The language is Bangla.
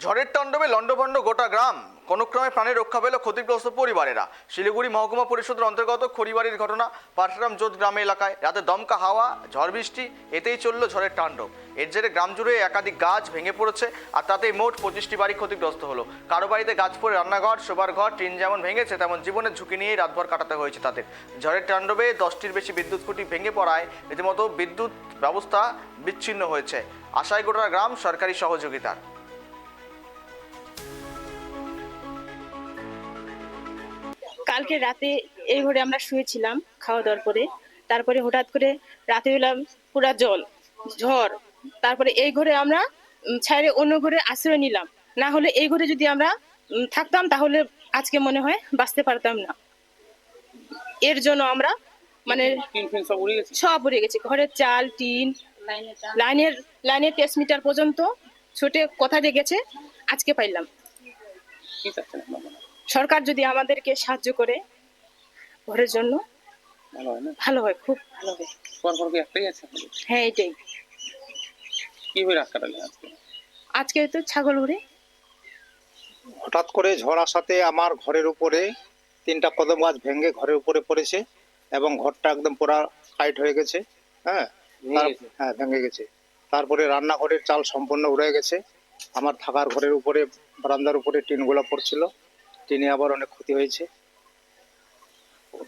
ঝড়ের তাণ্ডবে লণ্ডভণ্ড গোটা গ্রাম, কোনো ক্রমে প্রাণে রক্ষা পেল ক্ষতিগ্রস্ত পরিবারেরা। শিলিগুড়ি মহকুমা পরিষদের অন্তর্গত খড়িবাড়ির ঘটনা। পাটগ্রাম জোত গ্রামে এলাকায় রাতে দমকা হাওয়া, ঝড় বৃষ্টি, এতেই চলল ঝড়ের তাণ্ডব। এর জেরে গ্রাম জুড়ে একাধিক গাছ ভেঙে পড়েছে, আর তাতে মোট 25টি বাড়ি ক্ষতিগ্রস্ত হলো। কারো বাড়িতে গাছ পড়ে রান্নাঘর, শোবার ঘর, টিন যেমন ভেঙেছে, তেমন জীবনের ঝুঁকি নিয়েই রাতভর কাটাতে হয়েছে তাদের। ঝড়ের তাণ্ডবে 10টির বেশি বিদ্যুৎ খুঁটি ভেঙে পড়ায় রীতিমতো বিদ্যুৎ ব্যবস্থা বিচ্ছিন্ন হয়েছে। আশায় গোটা গ্রাম সরকারি সহযোগিতার। কালকে রাতে এই ঘরে আমরা শুয়েছিলাম খাওয়া দাওয়ার পরে। তারপরে হঠাৎ করে রাতে হলাম পুরা ঝড়। তারপরে এই ঘরে আমরা ছাইরে অন্য ঘরে আশ্রয় নিলাম। না হলে এই ঘরে যদি আমরা থাকতাম তাহলে আজকে মনে হয় বাঁচতে পারতাম না। এর জন্য আমরা মানে সব উড়ে গেছে, ঘরের চাল, টিন, লাইনের ট্রান্সমিটার পর্যন্ত ছোটে কোথা দিয়ে গেছে আজকে পাইলাম। সরকার যদি আমাদেরকে সাহায্য করে ঘরের জন্য ভালো হয়, খুব ভালো হয়। হ্যাঁ, এটাই। আজকে তো ছাগল উড়ে হঠাৎ করে ঝড় আসাতে আমার ঘরের উপরে 3টা কদম গাছ ভেঙে ঘরের উপরে পড়েছে এবং ঘরটা একদম পুরা টাইট হয়ে গেছে। হ্যাঁ, ভেঙে গেছে। তারপরে রান্নাঘরের চাল সম্পূর্ণ উড়ে গেছে। আমার থাকার ঘরের উপরে, বারান্দার উপরে টিনগুলো পড়ছিল, টিনে আবার অনেক ক্ষতি হয়েছে।